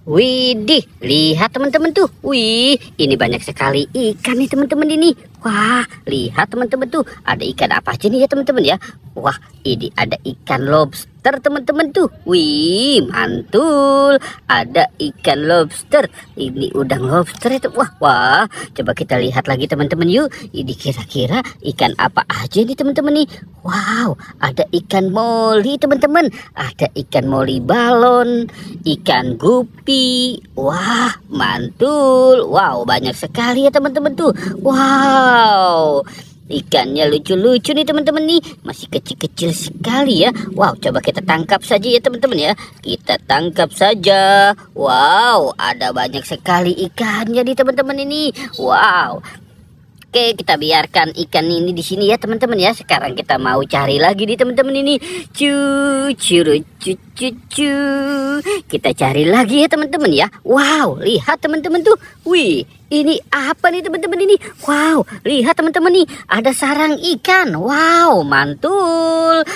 Widih, lihat teman-teman tuh. Wih, ini banyak sekali ikan nih teman-teman ini. Wah, lihat teman-teman tuh. Ada ikan apa aja nih ya teman-teman ya. Wah, ini ada ikan lobster teman-teman tuh. Wih, mantul. Ada ikan lobster. Ini udang lobster itu. Wah, wah. Coba kita lihat lagi teman-teman yuk. Ini kira-kira ikan apa aja nih teman-teman nih. Wow, ada ikan moli teman-teman. Ada ikan moli balon, ikan gupi. Wah, mantul. Wow, banyak sekali ya teman-teman tuh. Wow, ikannya lucu-lucu nih teman-teman nih. Masih kecil-kecil sekali ya. Wow, coba kita tangkap saja ya teman-teman ya. Kita tangkap saja. Wow, ada banyak sekali ikannya nih teman-teman ini. Wow. Oke, kita biarkan ikan ini di sini ya teman-teman ya. Sekarang kita mau cari lagi nih teman-teman ini. Cu. Kita cari lagi ya teman-teman ya. Wow, lihat teman-teman tuh. Wih, ini apa nih teman-teman ini? Wow, lihat teman-teman nih. Ada sarang ikan. Wow, mantul.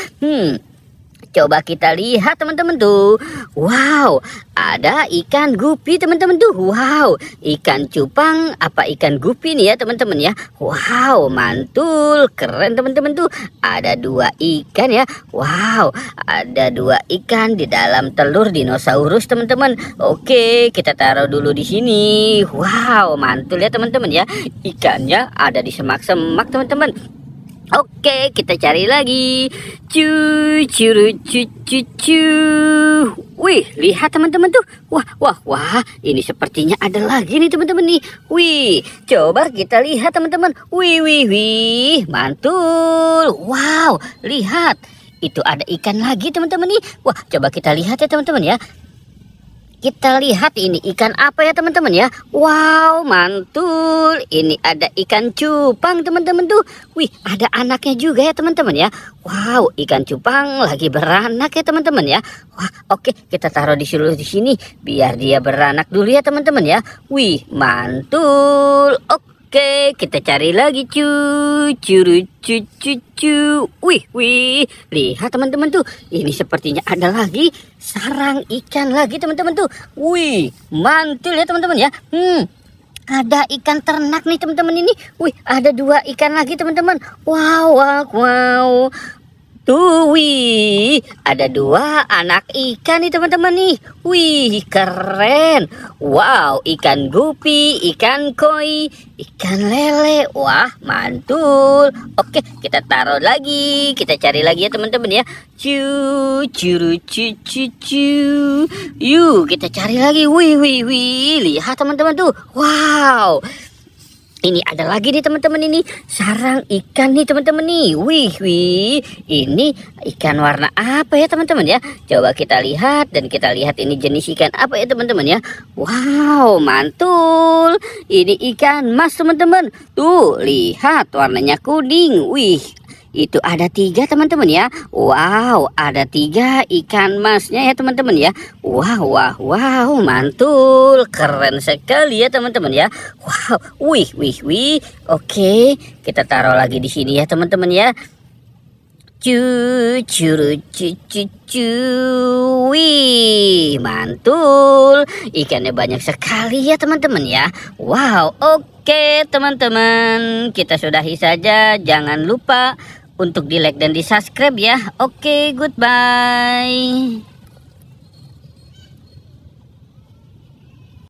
Coba kita lihat teman-teman tuh. Wow, ada ikan gupi teman-teman tuh. Wow, ikan cupang apa ikan gupi nih ya teman-teman ya. Wow, mantul, keren teman-teman tuh. Ada dua ikan ya. Wow, ada dua ikan di dalam telur dinosaurus teman-teman. Oke, kita taruh dulu di sini. Wow, mantul ya teman-teman ya. Ikannya ada di semak-semak teman-teman. Oke, kita cari lagi. Cu. Wih, lihat teman-teman tuh. Wah. Ini sepertinya ada lagi nih teman-teman nih. Wih, coba kita lihat teman-teman. Wih. Mantul. Wow, lihat. Itu ada ikan lagi teman-teman nih. Wah, coba kita lihat ya teman-teman ya. Kita lihat ini ikan apa ya teman-teman ya. Wow, mantul. Ini ada ikan cupang teman-teman tuh. Wih, ada anaknya juga ya teman-teman ya. Wow, ikan cupang lagi beranak ya teman-teman ya. Wah, oke, kita taruh di sini biar dia beranak dulu ya teman-teman ya. Wih, mantul. Oke, kita cari lagi cu. Wih, lihat teman-teman tuh. Ini sepertinya ada lagi sarang ikan lagi teman-teman tuh. Wih, mantul ya teman-teman ya. Ada ikan ternak nih teman-teman ini. Wih, ada dua ikan lagi teman-teman. Wow. Tuh, wih, ada dua anak ikan nih teman-teman nih. Wih, keren. Wow, ikan gupi, ikan koi, ikan lele. Wah, mantul. Oke, kita taruh lagi. Kita cari lagi ya teman-teman ya. Cu. Yuk, kita cari lagi. Wih. Lihat teman-teman tuh. Wow. Ini ada lagi nih teman-teman ini sarang ikan nih teman-teman nih. Wih, ini ikan warna apa ya teman-teman ya? Coba kita lihat dan kita lihat ini jenis ikan apa ya teman-teman ya. Wow, mantul. Ini ikan mas teman-teman. Tuh, lihat warnanya kuning. Wih, itu ada 3 teman-teman ya. Wow, ada 3 ikan masnya ya teman-teman ya. Wow, mantul, keren sekali ya teman-teman ya. Wow, wih. Oke, kita taruh lagi di sini ya teman-teman ya. Wih, mantul. Ikannya banyak sekali ya teman-teman ya. Wow, oke teman-teman, kita sudahi saja. Jangan lupa untuk di like dan di subscribe ya. Oke, goodbye.